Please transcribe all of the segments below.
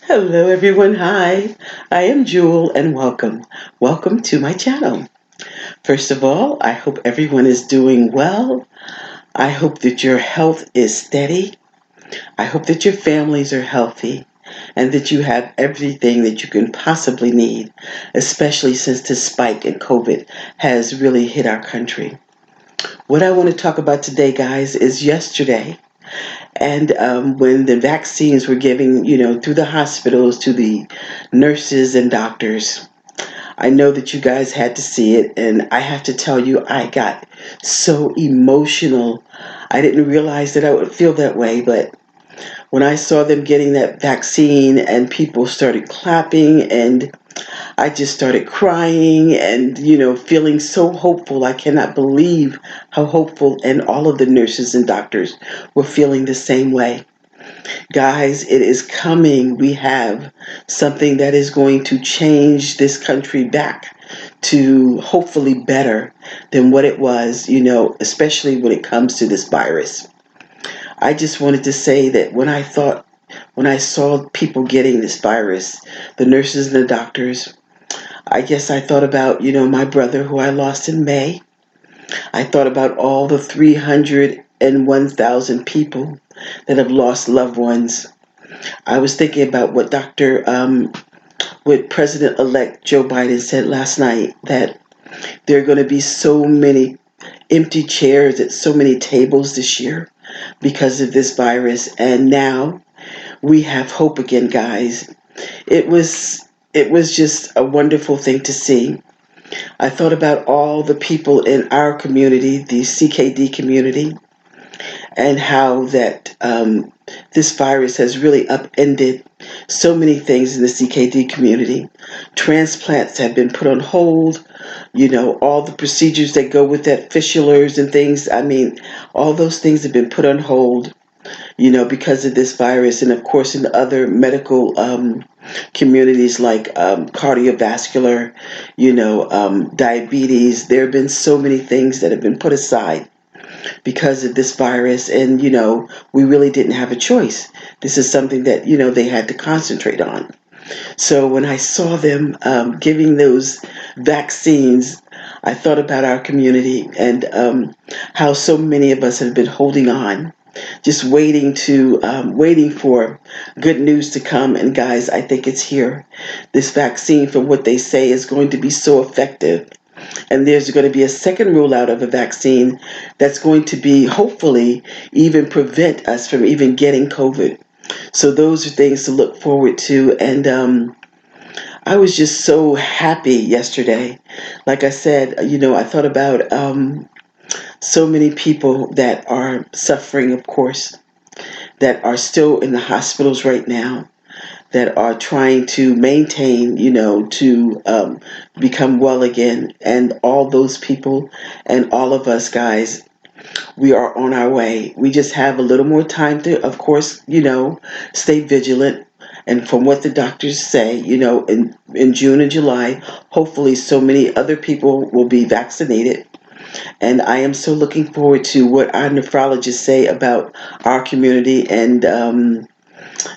Hello everyone, hi. I am Jewel and welcome. Welcome to my channel. First of all, I hope everyone is doing well. I hope that your health is steady. I hope that your families are healthy and that you have everything that you can possibly need, especially since this spike in COVID has really hit our country. What I want to talk about today, guys, is yesterday. And when the vaccines were given, through the hospitals to the nurses and doctors, I know that you guys had to see it, and I have to tell you, I got so emotional. I didn't realize that I would feel that way, but when I saw them getting that vaccine and people started clapping and I just started crying and, feeling so hopeful. I cannot believe how hopeful, and all of the nurses and doctors were feeling the same way. Guys, it is coming. We have something that is going to change this country back to hopefully better than what it was, especially when it comes to this virus. I just wanted to say that when I saw people getting this virus, the nurses and the doctors, I guess I thought about, my brother who I lost in May. I thought about all the 301,000 people that have lost loved ones. I was thinking about what President-elect Joe Biden said last night, that there are going to be so many empty chairs at so many tables this year because of this virus. And now we have hope again, guys. It was it was just a wonderful thing to see. I thought about all the people in our community, the CKD community, and how that this virus has really upended so many things in the CKD community. Transplants have been put on hold. All the procedures that go with that, fistulars and things. I mean, all those things have been put on hold, because of this virus. And of course, in other medical communities like cardiovascular, diabetes, there have been so many things that have been put aside because of this virus. And, we really didn't have a choice. This is something that, they had to concentrate on. So when I saw them giving those vaccines, I thought about our community and how so many of us have been holding on, just waiting for good news to come. And guys, I think it's here. This vaccine, from what they say, is going to be so effective. And there's going to be a second rollout of a vaccine that's going to be, hopefully, even prevent us from even getting COVID. So those are things to look forward to. And I was just so happy yesterday. Like I said, I thought about so many people that are suffering, of course, that are still in the hospitals right now, that are trying to maintain, to become well again. And all those people and all of us, guys, we are on our way. We just have a little more time to, of course, stay vigilant. And from what the doctors say, in June and July, hopefully so many other people will be vaccinated. And I am so looking forward to what our nephrologists say about our community,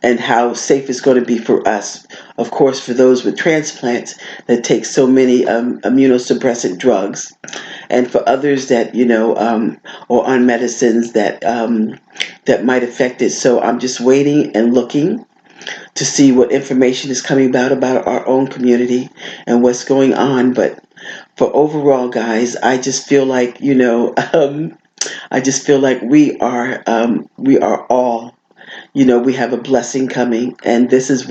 and how safe it's going to be for us. Of course, for those with transplants that take so many immunosuppressant drugs, and for others that or on medicines that might affect it. So I'm just waiting and looking to see what information is coming about our own community and what's going on. But for overall, guys, I just feel like I just feel like we are all, we have a blessing coming. And this is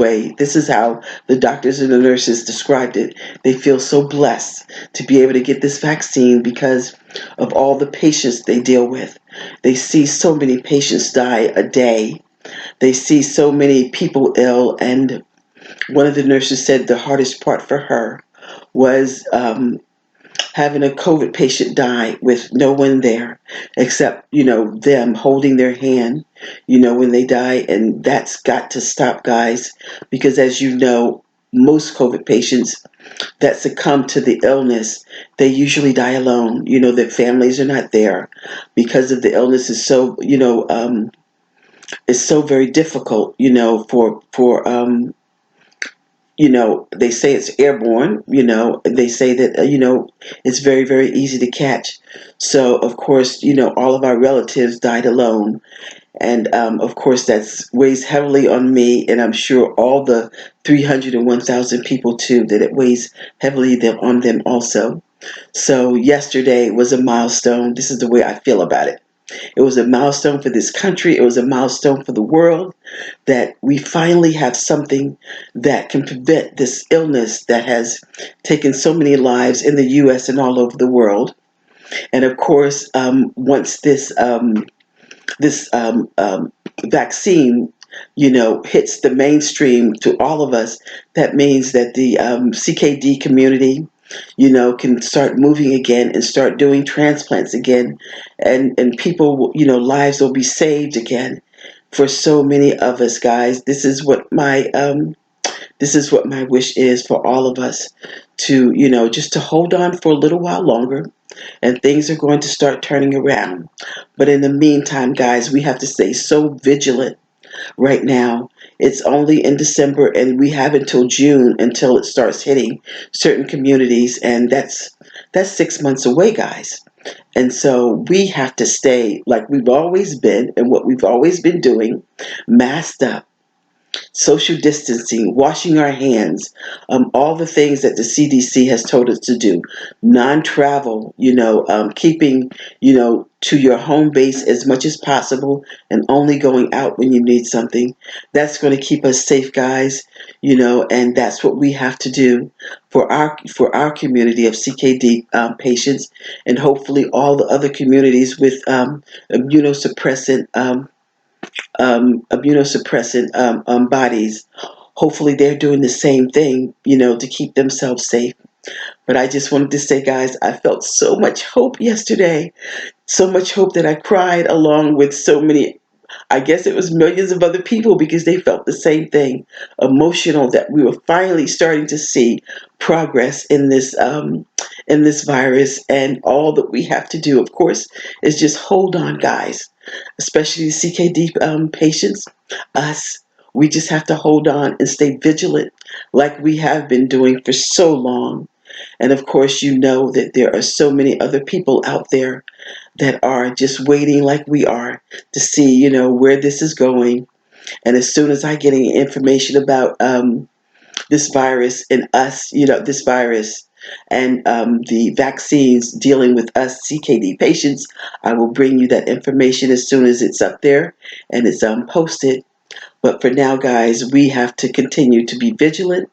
how the doctors and the nurses described it. They feel so blessed to be able to get this vaccine because of all the patients they deal with. They see so many patients die a day. They see so many people ill. And one of the nurses said the hardest part for her was having a COVID patient die with no one there except, them holding their hand, when they die. And that's got to stop, guys, because as you know, most COVID patients that succumb to the illness, they usually die alone. Their families are not there because of the illness is so, it's so very difficult, for they say it's airborne. They say that, it's very, very easy to catch. So, of course, all of our relatives died alone. And of course, that weighs heavily on me, and I'm sure all the 301,000 people too, that it weighs heavily on them also. So, yesterday was a milestone. This is the way I feel about it. It was a milestone for this country. It was a milestone for the world, that we finally have something that can prevent this illness that has taken so many lives in the U.S. and all over the world. And of course, once this vaccine, hits the mainstream to all of us, that means that the CKD community, can start moving again and start doing transplants again, and people, lives will be saved again for so many of us, guys. This is what my wish is for all of us, to just to hold on for a little while longer, and things are going to start turning around. But in the meantime, guys, we have to stay so vigilant right now. It's only in December, and we have until June until it starts hitting certain communities, and that's 6 months away, guys. And so we have to stay like we've always been and what we've always been doing, masked up, social distancing, washing our hands, all the things that the CDC has told us to do, non-travel, keeping, to your home base as much as possible, and only going out when you need something. That's going to keep us safe, guys. And that's what we have to do for our community of CKD patients, and hopefully all the other communities with immunosuppressant bodies. Hopefully, they're doing the same thing, to keep themselves safe. But I just wanted to say, guys, I felt so much hope yesterday, so much hope that I cried along with so many. I guess it was millions of other people, because they felt the same thing, emotional, that we were finally starting to see progress in this virus. And all that we have to do, of course, is just hold on, guys, especially the CKD patients, us. We just have to hold on and stay vigilant like we have been doing for so long. And of course, that there are so many other people out there that are just waiting like we are to see, where this is going. And as soon as I get any information about this virus and us, this virus and the vaccines dealing with us CKD patients, I will bring you that information as soon as it's up there and it's posted. But for now, guys, we have to continue to be vigilant.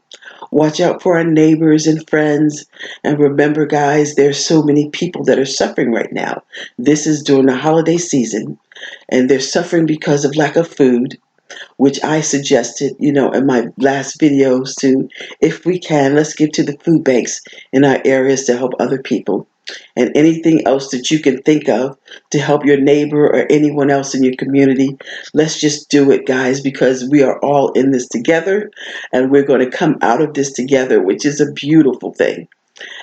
Watch out for our neighbors and friends. And remember, guys, there's so many people that are suffering right now. This is during the holiday season, and they're suffering because of lack of food, which I suggested, in my last videos, to, if we can, let's give to the food banks in our areas to help other people. And anything else that you can think of to help your neighbor or anyone else in your community, let's just do it, guys, because we are all in this together, and we're going to come out of this together, which is a beautiful thing.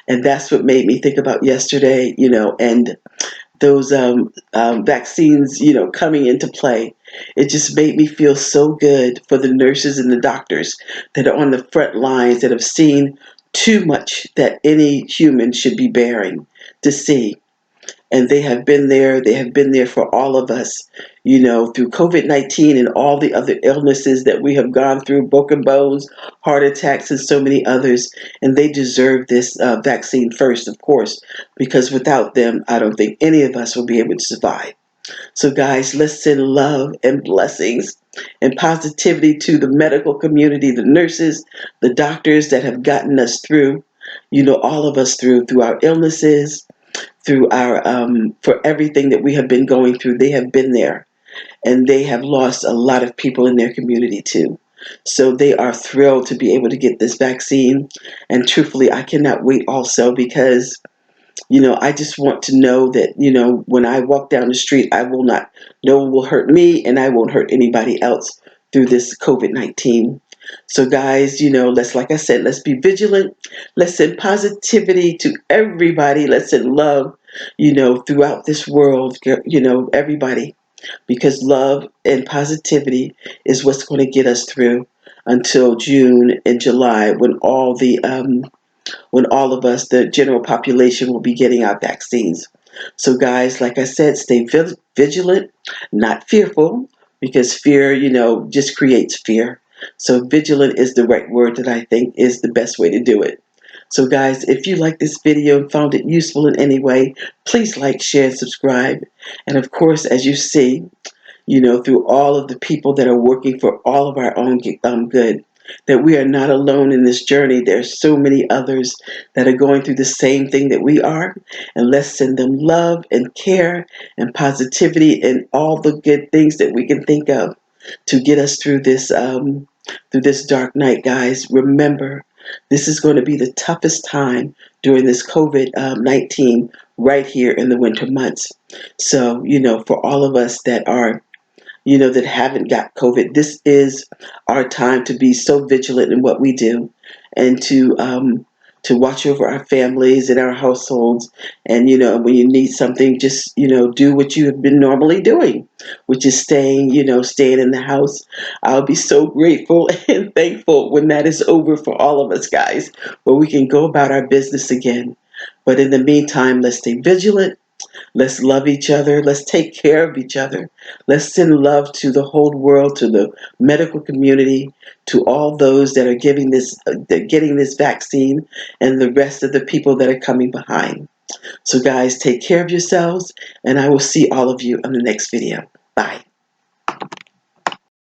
And that's what made me think about yesterday, and those vaccines, coming into play. It just made me feel so good for the nurses and the doctors that are on the front lines, that have seen too much that any human should be bearing to see. And they have been there. They have been there for all of us, through COVID-19 and all the other illnesses that we have gone through, broken bones, heart attacks, and so many others. And they deserve this vaccine first, of course, because without them, I don't think any of us will be able to survive. So, guys, let's send love and blessings and positivity to the medical community, the nurses, the doctors that have gotten us through, all of us through our illnesses, through our for everything that we have been going through. They have been there, and they have lost a lot of people in their community too. So they are thrilled to be able to get this vaccine. And truthfully, I cannot wait also, because I just want to know that, when I walk down the street, I will not, no one will hurt me, and I won't hurt anybody else through this COVID-19. So, guys, like I said, let's be vigilant. Let's send positivity to everybody. Let's send love, throughout this world, everybody, because love and positivity is what's going to get us through. until June and July, when all of us, the general population, will be getting our vaccines. So, guys, like I said, stay vigilant, not fearful, because fear, just creates fear. So, vigilant is the right word that I think is the best way to do it. So, guys, if you like this video and found it useful in any way, please like, share, and subscribe. And of course, as you see, through all of the people that are working for all of our own good, that we are not alone in this journey. There's so many others that are going through the same thing that we are, and let's send them love and care and positivity and all the good things that we can think of to get us through this dark night, guys. Remember, this is going to be the toughest time during this COVID-19 right here in the winter months. So, for all of us that are that haven't got COVID, this is our time to be so vigilant in what we do, and to watch over our families and our households. And when you need something, just do what you have been normally doing, which is staying in the house. I'll be so grateful and thankful when that is over for all of us, guys, where we can go about our business again. But in the meantime, let's stay vigilant. Let's love each other. Let's take care of each other. Let's send love to the whole world, to the medical community, to all those that are getting this vaccine, and the rest of the people that are coming behind. So, guys, take care of yourselves, and I will see all of you on the next video. Bye.